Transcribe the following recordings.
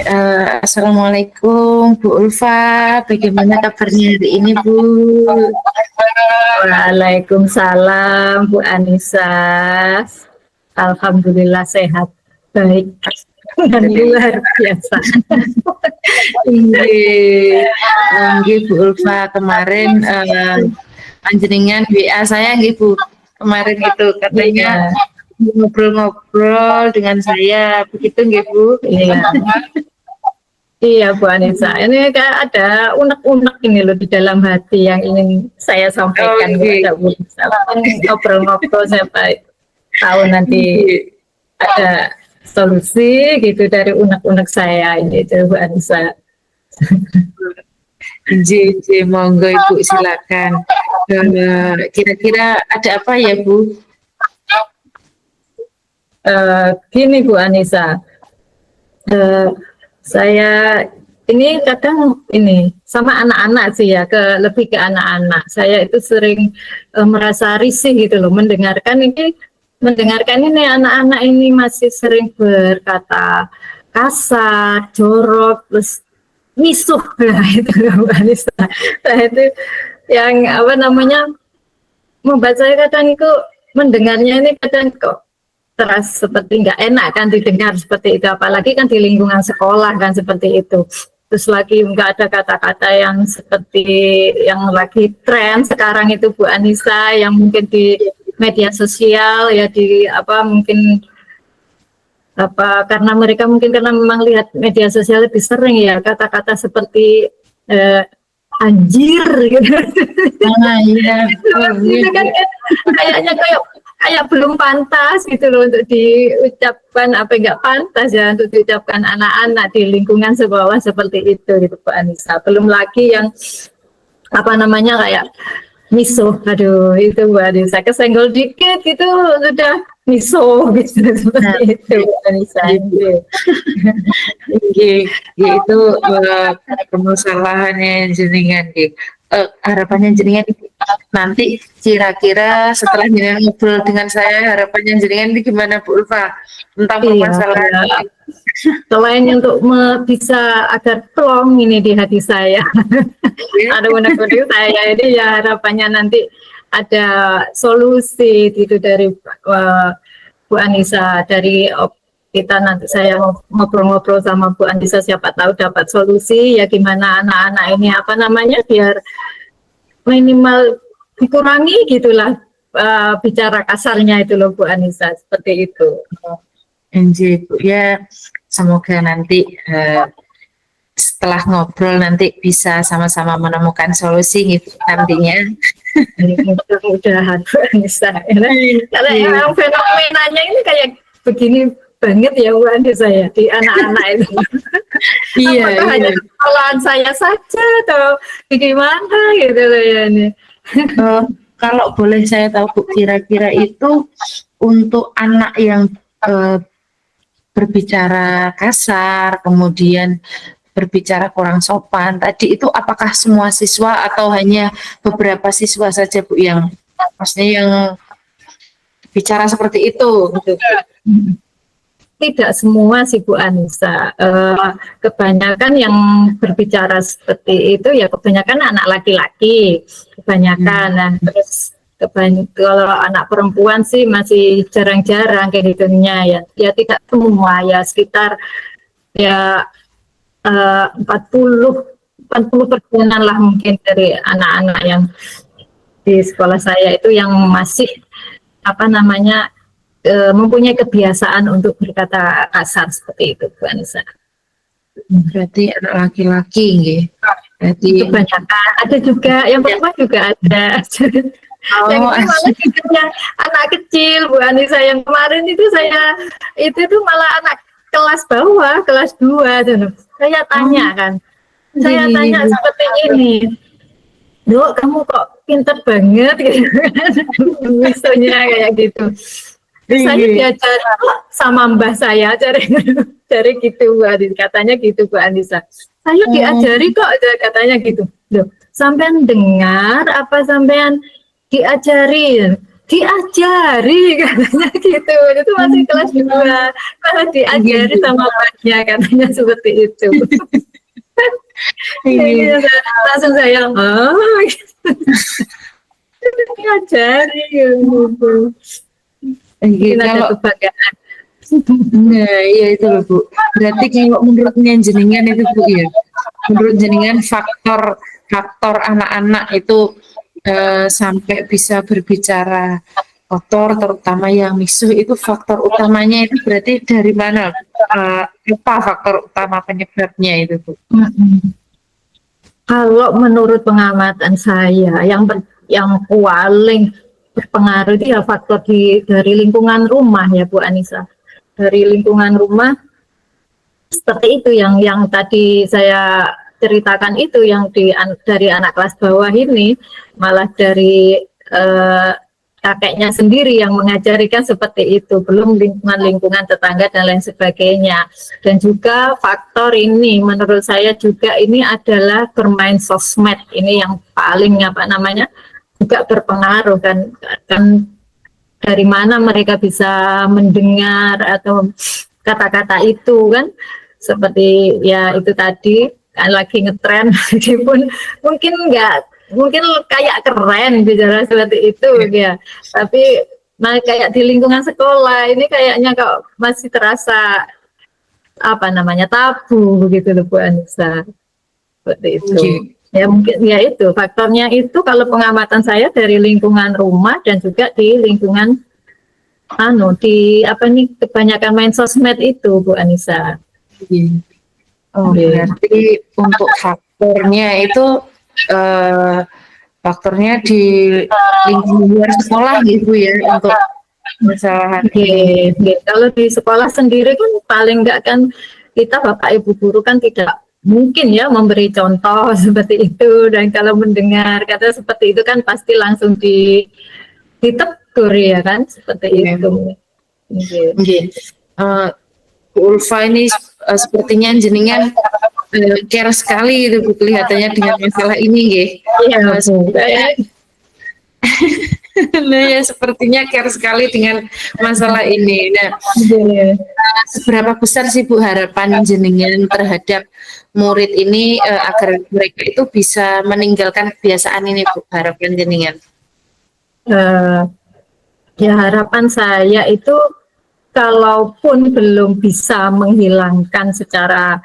Assalamualaikum Bu Ulfa, bagaimana kabarnya hari ini Bu? Waalaikumsalam Bu Anissa. Alhamdulillah sehat, baik dan luar biasa. Nggih Bu Ulfa, kemarin panjenengan WA saya nggih Bu. Kemarin itu katanya ngobrol-ngobrol dengan saya, begitu nggih Bu? Iya. Iya Bu Anissa, ini kayak ada unek-unek ini loh di dalam hati yang ingin saya sampaikan kepada Bu Anissa. Ngobrol-ngobrol sampai tahu nanti ada solusi gitu dari unek-unek saya ini itu Bu Anissa. Monggo Ibu silakan. Kira-kira ada apa ya Bu? Gini Bu Anissa, saya ini kadang ini sama anak-anak sih ya, lebih ke anak-anak. Saya itu sering merasa risih gitu loh mendengarkan ini anak-anak ini masih sering berkata kasar, jorok, terus misuh ya itu Bu Anissa. Nah, itu yang apa namanya membuat saya kadang itu mendengarnya ini kadang kok terasa seperti nggak enak kan didengar seperti itu, apalagi kan di lingkungan sekolah kan seperti itu. Terus lagi nggak ada kata-kata yang seperti yang lagi tren sekarang itu Bu Anissa, yang mungkin di media sosial ya, di apa mungkin apa karena mereka mungkin karena memang lihat media sosial lebih sering ya kata-kata seperti anjir gitu. Iya. Itu kan kayaknya kayak belum pantas gitu loh untuk diucapkan, apa nggak pantas ya untuk diucapkan anak-anak di lingkungan sekolah seperti itu gitu Pak Anissa. Belum lagi yang apa namanya kayak misuh, aduh itu Bu Anissa kesenggol dikit gitu sudah misuh gitu seperti itu Bu Anissa. Itu permasalahannya jenengan harapannya jenengan nanti kira-kira setelah jenengan ngobrol dengan saya, harapannya jenengan ini gimana Bu Ulfa tentang permasalahan selain untuk bisa agar plong ini di hati saya ada unek-unek saya ini ya, harapannya nanti ada solusi itu dari Bu Anissa, dari kita nanti saya ngobrol-ngobrol sama Bu Anissa, siapa tahu dapat solusi ya gimana anak-anak ini apa namanya biar minimal dikurangi gitulah bicara kasarnya itu loh Bu Anissa, seperti itu. Bu ya, semoga nanti setelah ngobrol nanti bisa sama-sama menemukan solusi gitu nantinya. Mudah-mudahan Bu Anissa. Karena emang fenomenanya ini kayak begini banget ya Bu Anissa ya di anak-anak itu. Apakah hanya kesalahan saya saja atau bagaimana gitu loh ya ini. Kalau boleh saya tahu Bu, kira-kira itu untuk anak yang berbicara kasar, kemudian berbicara kurang sopan tadi, itu apakah semua siswa atau hanya beberapa siswa saja Bu yang maksudnya yang bicara seperti itu gitu? Tidak semua sih Bu Anissa, kebanyakan yang berbicara seperti itu ya kebanyakan anak laki-laki kebanyakan. Nah, terus kalau anak perempuan sih masih jarang-jarang kayak gitunya ya tidak semua ya, sekitar ya 40% lah mungkin dari anak-anak yang di sekolah saya itu yang masih apa namanya mempunyai kebiasaan untuk berkata kasar seperti itu Bu Anissa. Berarti anak laki-laki nggih. Berarti kebanyakan, ada juga yang perempuan juga ada. Yang ini malah yang anak kecil Bu Anissa, yang kemarin itu itu malah anak kelas bawah, kelas 2 saya tanya kan. Saya tanya seperti ini. Dok, kamu kok pinter banget gitu kan. Misalnya kayak gitu. Saya diajar sama mbah saya cari gitu Bu Anissa, katanya gitu Bu Anissa. Saya diajari kok katanya gitu. Loh, sampean dengar apa sampean diajari? diajari katanya gitu, itu masih kelas 2 malah diajari sama Mbaknya katanya seperti itu. Iya. Jadi langsung saya oh gitu. Diajari gitu. Iya, Mungkin ada kalau kebanggaan. nah, iya itu loh Bu. Berarti kalau menurutnya jenengan itu Bu ya, menurut jenengan faktor faktor anak-anak itu sampai bisa berbicara kotor, terutama yang misuh itu faktor utamanya itu berarti dari mana? Apa faktor utama penyebabnya itu Bu? Kalau menurut pengamatan saya, yang paling berpengaruh itu ya faktor dari lingkungan rumah ya Bu Anissa. Dari lingkungan rumah seperti itu yang tadi saya ceritakan itu yang dari anak kelas bawah ini malah dari kakeknya sendiri yang mengajarikan seperti itu, belum lingkungan tetangga dan lain sebagainya. Dan juga faktor ini menurut saya juga ini adalah bermain sosmed, ini yang paling apa namanya juga berpengaruh kan dari mana mereka bisa mendengar atau kata-kata itu kan, seperti ya itu tadi kan lagi ngetren meskipun mungkin kayak keren bicara seperti itu ya, tapi kayak di lingkungan sekolah ini kayaknya kok masih terasa apa namanya tabu begitu loh Bu Anissa, seperti itu. Ya mungkin ya itu faktornya itu kalau pengamatan saya dari lingkungan rumah dan juga di lingkungan di apa nih kebanyakan main sosmed itu Bu Anissa. Oh, berarti untuk faktornya itu faktornya di lingkungan luar sekolah gitu ya untuk masalah ini. Kalau di sekolah sendiri kan paling enggak kan kita Bapak Ibu guru kan tidak mungkin ya memberi contoh seperti itu, dan kalau mendengar kata seperti itu kan pasti langsung ditegur ya kan seperti itu. Bu Ulfa ini sepertinya jenengan care sekali itu Bu kelihatannya dengan masalah ini nggih. Iya, Nah ya sepertinya care sekali dengan masalah ini. Nah, seberapa besar sih Bu harapan jenengan terhadap murid ini agar mereka itu bisa meninggalkan kebiasaan ini Bu, harapan jenengan? Ya harapan saya itu kalaupun belum bisa menghilangkan secara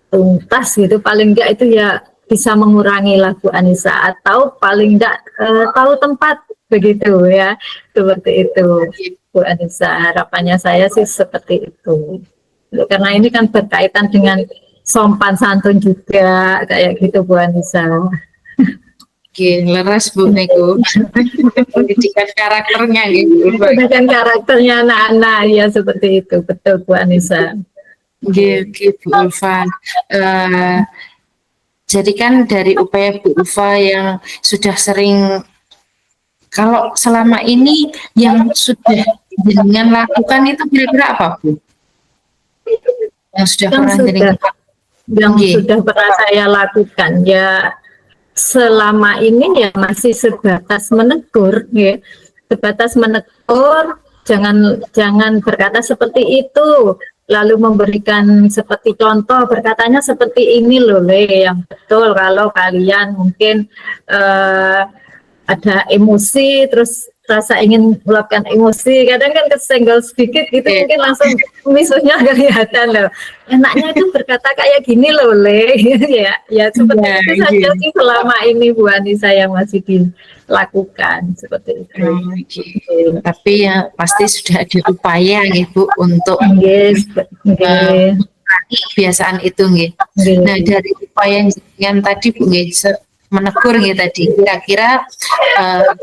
tuntas gitu, paling enggak itu ya bisa mengurangi lah Bu Anissa, atau paling enggak tahu tempat begitu ya, seperti itu Bu Anissa. Harapannya saya sih seperti itu, karena ini kan berkaitan dengan sopan santun juga kayak gitu Bu Anissa. Oke, leres Bu Nego. Pendidikan karakternya gitu. Pendidikan karakternya anak-anak ya seperti itu, betul Bu Anissa. Oke, Bu Ulfa. Jadi kan dari upaya Bu Ulfa yang sudah sering, kalau selama ini yang sudah jenengan lakukan itu kira-kira apa Bu? Yang sudah pernah jenengan sudah pernah saya lakukan ya selama ini ya masih sebatas menegur ya, sebatas menegur, jangan berkata seperti itu, lalu memberikan seperti contoh, berkatanya seperti ini loh yang betul, kalau kalian mungkin ada emosi terus rasa ingin meluapkan emosi, kadang kan kesenggol sedikit gitu mungkin langsung misuhnya kelihatan loh. Enaknya itu berkata kayak gini loh ya seperti itu saja sih selama ini Bu Anissa yang masih dilakukan seperti itu. Tapi ya pasti sudah ada upaya nih Bu untuk kebiasaan itu nggih. Nah dari upaya yang tadi Bu menegur nih tadi, kira-kira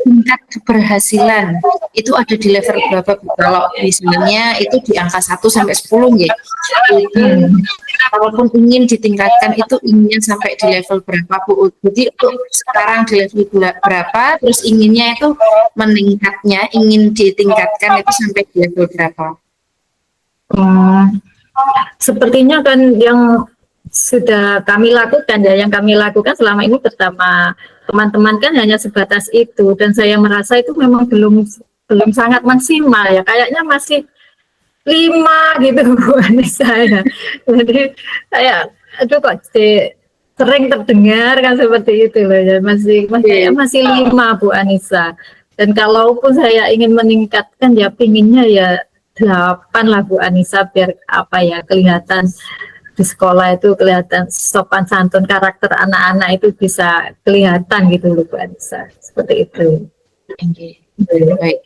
tingkat keberhasilan itu ada di level berapa Bu? Kalau misalnya itu di angka 1 sampai 10 nggih. Walaupun ingin ditingkatkan itu inginnya sampai di level berapa Bu? Jadi untuk sekarang di level berapa, terus inginnya itu meningkatnya, ingin ditingkatkan itu sampai di level berapa? Sepertinya kan yang sudah kami lakukan ya, yang kami lakukan selama ini bersama teman-teman kan hanya sebatas itu, dan saya merasa itu memang belum sangat maksimal ya, kayaknya masih 5 gitu Bu Anissa ya. Jadi saya aduh kok sering terdengar kan seperti itu loh ya, masih 5 Bu Anissa. Dan kalaupun saya ingin meningkatkan ya pinginnya ya 8 lah Bu Anissa, biar apa ya, kelihatan di sekolah itu kelihatan sopan santun, karakter anak-anak itu bisa kelihatan gitu loh Bu Anissa, seperti itu. Baik,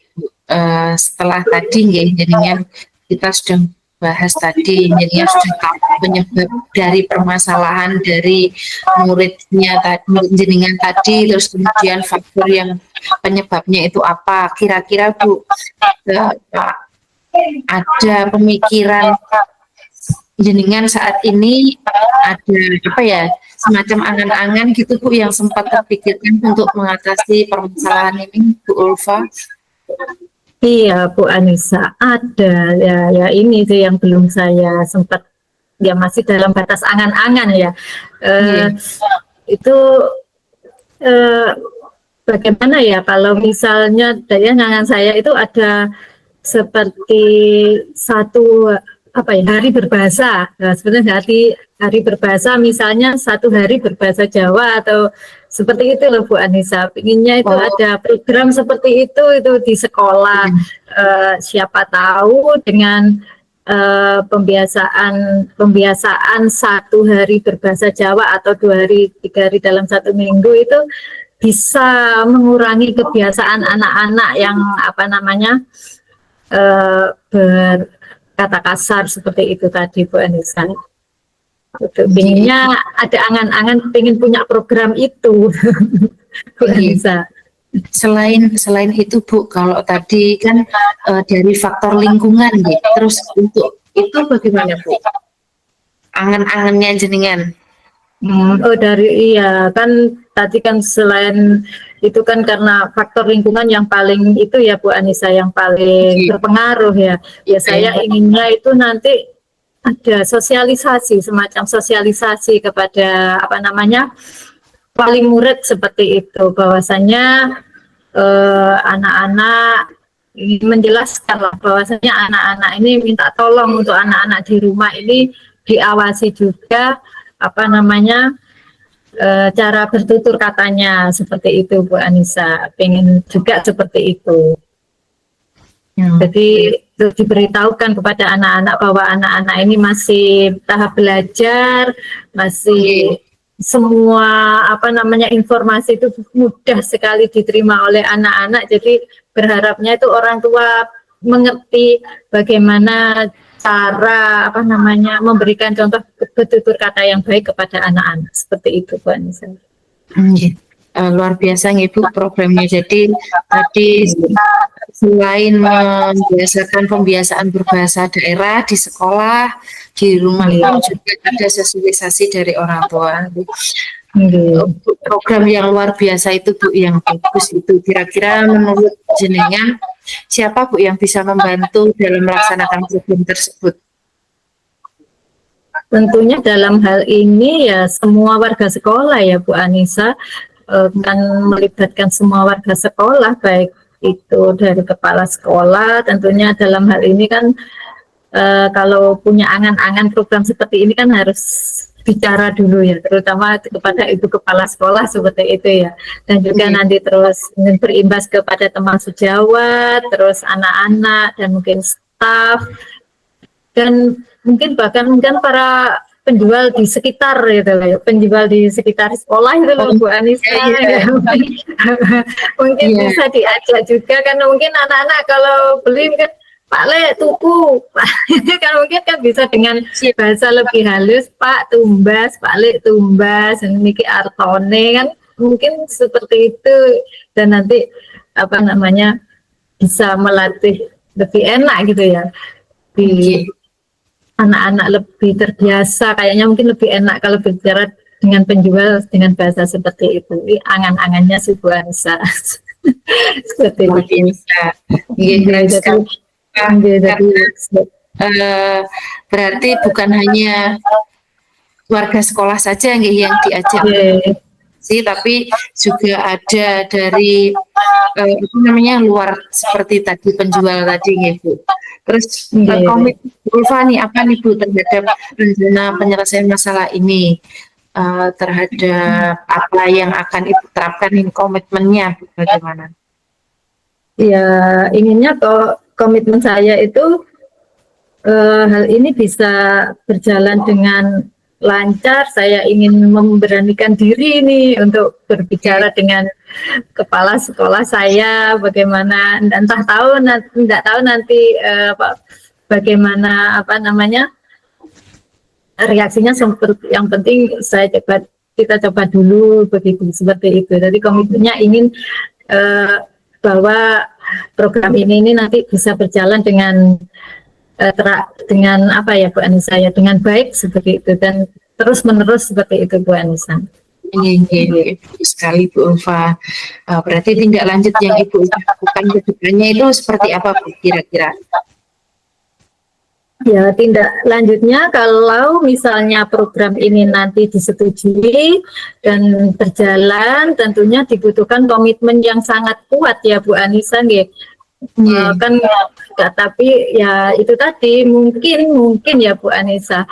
setelah tadi ya, jadinya kita sudah bahas tadi, jadinya sudah tahu penyebab dari permasalahan dari muridnya tadi, jenengan tadi, terus kemudian faktor yang penyebabnya itu apa. Kira-kira Bu, ada pemikiran jenengan saat ini, ada apa ya, semacam angan-angan gitu Bu yang sempat terpikirkan untuk mengatasi permasalahan ini, Bu Ulfa? Iya Bu Anissa, ada ya ini sih yang belum saya sempat, ya masih dalam batas angan-angan ya. Itu bagaimana ya kalau misalnya daya angan saya itu ada seperti satu apa ya, hari berbahasa. Nah, sebenarnya hari berbahasa, misalnya satu hari berbahasa Jawa atau seperti itu loh Bu Anissa. Inginnya itu ada program seperti itu di sekolah. Siapa tahu dengan pembiasaan 1 hari berbahasa Jawa atau 2 hari 3 hari dalam 1 minggu itu bisa mengurangi kebiasaan anak-anak yang apa namanya berkata kasar seperti itu tadi Bu Anissa. Pinginnya ada angan-angan pengen punya program itu Bu Anissa. Selain itu Bu, kalau tadi kan dari faktor lingkungan ya, terus untuk itu bagaimana Bu? Angan-angannya jenengan? Iya kan tadi kan selain itu kan karena faktor lingkungan yang paling itu ya Bu Anissa, yang paling berpengaruh ya. Ya saya inginnya itu nanti ada sosialisasi, semacam sosialisasi kepada apa namanya wali murid seperti itu, bahwasanya anak-anak menjelaskan lah bahwasanya anak-anak ini minta tolong untuk anak-anak di rumah ini diawasi juga apa namanya cara bertutur katanya, seperti itu Bu Anissa. Pengen juga seperti itu. Jadi diberitahukan kepada anak-anak bahwa anak-anak ini masih tahap belajar, masih semua apa namanya informasi itu mudah sekali diterima oleh anak-anak. Jadi berharapnya itu orang tua mengerti bagaimana cara apa namanya memberikan contoh bertutur kata yang baik kepada anak-anak, seperti itu Bu Anissa. Luar biasa Ibu programnya. Jadi tadi selain membiasakan pembiasaan berbahasa daerah di sekolah, di rumah juga ada sosialisasi dari orang tua. Program yang luar biasa itu Bu, yang bagus itu. Kira-kira menurut jenengan siapa Bu yang bisa membantu dalam melaksanakan program tersebut? Tentunya dalam hal ini ya semua warga sekolah ya Bu Anissa, kan melibatkan semua warga sekolah, baik itu dari kepala sekolah. Tentunya dalam hal ini kan kalau punya angan-angan program seperti ini kan harus bicara dulu ya, terutama kepada ibu kepala sekolah seperti itu ya, dan juga nanti terus berimbas kepada teman sejawat, terus anak-anak dan mungkin staf, dan mungkin bahkan para penjual di sekitar gitu loh, penjual di sekitar sekolah itu loh Bu Anissa. Mungkin bisa diajak juga kan, mungkin anak-anak kalau beli kan Pak Le tuku kan mungkin kan bisa dengan bahasa lebih halus, Pak tumbas, Pak Le tumbas, niki artone kan mungkin seperti itu, dan nanti apa namanya bisa melatih lebih enak gitu ya, di anak-anak lebih terbiasa, kayaknya mungkin lebih enak kalau bicara dengan penjual dengan bahasa seperti itu. Ini angan-angannya sih Bu Anissa. Seperti itu. Berarti bukan hanya warga sekolah saja nggih yang diajak sih, tapi juga ada dari apa namanya luar seperti tadi penjual tadi nggih Bu. Terus komitmen Ulfa nih apa nih Bu terhadap rencana penyelesaian masalah ini, terhadap apa yang akan Ibu terapkan ini komitmennya bagaimana? Ya, inginnya komitmen saya itu hal ini bisa berjalan dengan lancar. Saya ingin memberanikan diri nih untuk berbicara dengan kepala sekolah saya bagaimana, entah tahu tidak tahu nanti bagaimana apa namanya reaksinya. Yang penting kita coba dulu begitu, seperti itu. Jadi komitmennya ingin bahwa program ini nanti bisa berjalan dengan apa ya Bu Anissa ya, dengan baik seperti itu dan terus menerus seperti itu Bu Anissa. Ini sekali Bu Ulfa. Berarti tindak lanjut yang Ibu lakukan ke depannya itu seperti apa Bu kira-kira? Ya, tindak lanjutnya kalau misalnya program ini nanti disetujui dan berjalan, tentunya dibutuhkan komitmen yang sangat kuat ya Bu Anissa nggih. Kan enggak, tapi ya itu tadi mungkin ya Bu Anissa,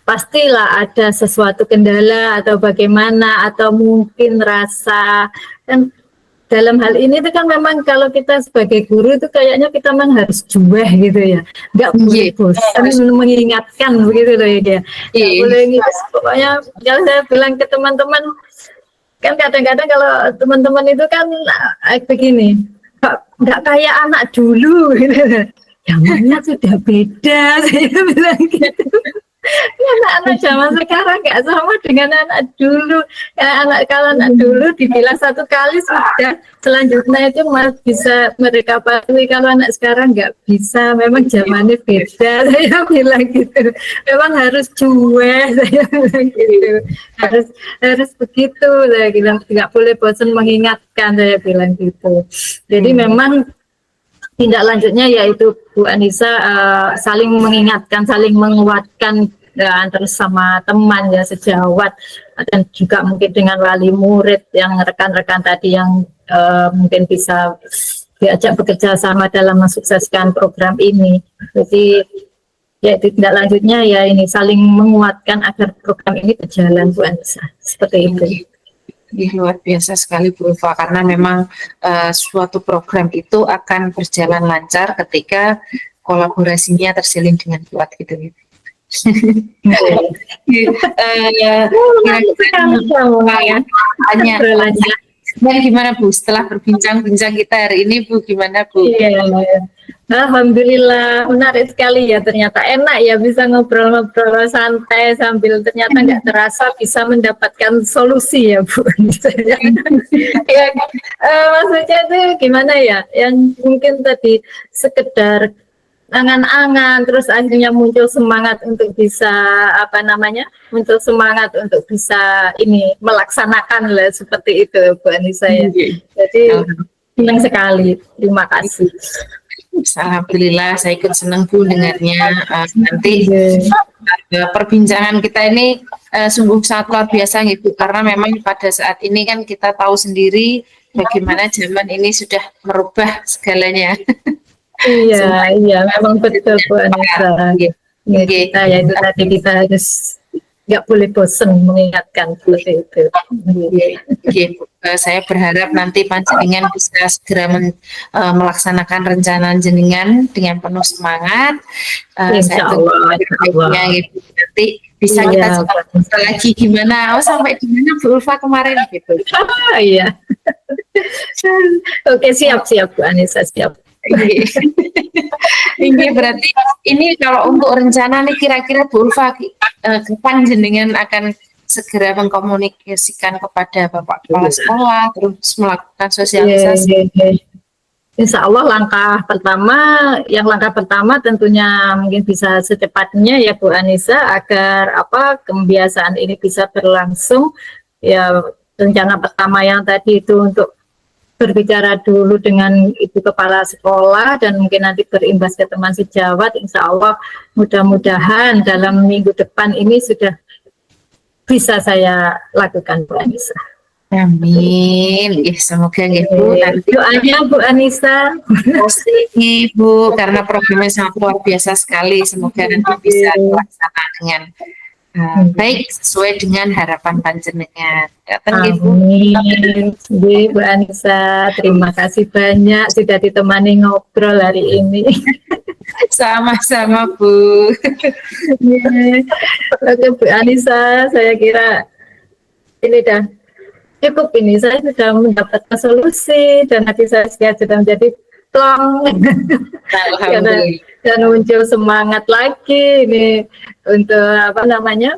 pastilah ada sesuatu kendala atau bagaimana, atau mungkin rasa kan dalam hal ini itu kan memang kalau kita sebagai guru itu kayaknya kita memang harus jueh gitu ya, nggak boleh bosan mengingatkan begitu loh ya, nggak boleh gitu. Pokoknya kalau saya bilang ke teman-teman kan kadang-kadang kalau teman-teman itu kan begini, nggak kayak anak dulu gitu. Zamannya sudah beda, saya bilang gitu. Anak-anak zaman sekarang nggak sama dengan anak dulu. Kalau anak dulu dibilang satu kali sudah, selanjutnya itu masih bisa mereka patuhi. Kalau anak sekarang nggak bisa, memang zamannya beda. Saya bilang gitu. Memang harus cuek, saya bilang gitu. Harus begitu, saya bilang. Nggak boleh bosan mengingatkan, saya bilang gitu. Jadi memang tindak lanjutnya yaitu Bu Anissa saling mengingatkan, saling menguatkan antara sama teman ya sejawat, dan juga mungkin dengan wali murid yang rekan-rekan tadi yang mungkin bisa diajak bekerja sama dalam mensukseskan program ini. Jadi ya tindak lanjutnya ya ini saling menguatkan agar program ini berjalan Bu Anissa, seperti itu. Luar biasa sekali Bu Ulfa, karena memang suatu program itu akan berjalan lancar ketika kolaborasinya terjalin dengan kuat gitu. Dan gimana Bu setelah berbincang-bincang kita hari ini Bu, gimana Bu? Alhamdulillah menarik sekali ya, ternyata enak ya bisa ngobrol-ngobrol santai sambil ternyata nggak terasa bisa mendapatkan solusi ya Bu. Ya, maksudnya itu gimana ya, yang mungkin tadi sekedar angan-angan terus akhirnya muncul semangat untuk bisa muncul semangat untuk bisa ini melaksanakan lah seperti itu Bu Anissa ya. Jadi senang sekali, terima kasih. Alhamdulillah, saya ikut senang Bu dengarnya. Nanti perbincangan kita ini sungguh sangat luar biasa gitu, karena memang pada saat ini kan kita tahu sendiri bagaimana zaman ini sudah merubah segalanya. Iya, memang betul Bu Anissa. Kita ya itu tadi, kita harus nggak boleh bosan mengingatkan seperti itu. Saya berharap nanti panjenengan bisa segera melaksanakan rencana jenengan dengan penuh semangat. Insya Allah. Nanti bisa kita coba lagi gimana, sampai gimana Bu Ulfa kemarin gitu. Iya. Oke, siap Bu Anissa, siap. Ini berarti ini kalau untuk rencana nih kira-kira Bu Ulfa kapan jenengan akan segera mengkomunikasikan kepada Bapak Kepala Sekolah terus melakukan sosialisasi? Insya Allah langkah pertama tentunya mungkin bisa secepatnya ya Bu Anissa, agar kebiasaan ini bisa berlangsung. Ya, rencana pertama yang tadi itu untuk berbicara dulu dengan Ibu Kepala Sekolah dan mungkin nanti berimbas ke teman sejawat. Insya Allah mudah-mudahan dalam minggu depan ini sudah bisa saya lakukan, Bu Anissa. Amin. Ya, semoga nggih Bu nanti Doanya Bu Anissa. pasti nih Bu, karena programnya sangat luar biasa sekali. Semoga nanti bisa terlaksana dengan baik sesuai dengan harapan panjenengan. Datang nggih Bu. Amin. Nggih, Bu Anissa, terima kasih banyak sudah ditemani ngobrol hari ini. Sama-sama Bu. Oke Bu Anissa, saya kira ini dah cukup ini. Saya sudah mendapatkan solusi dan hati saya sudah menjadi plong. Alhamdulillah. Dan muncul semangat lagi ini untuk apa namanya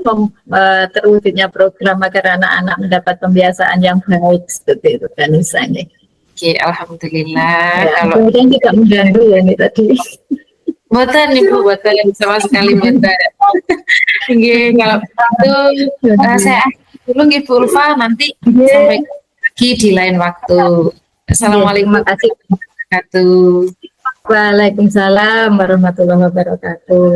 terwujudnya program agar anak-anak mendapat pembiasaan yang baik seperti itu kan misalnya. Oke, alhamdulillah. Ya, Kalau kemudian tidak mengganggu ya ini tadi. buatan Ibu, buatan sama sekali buatan. Nggih, kalau itu saya akhiri dulu nggih Bu Ulfa, nanti sampai lagi di lain waktu. Assalamualaikum Terima kasih. warahmatullahi wabarakatuh. Waalaikumsalam warahmatullahi wabarakatuh.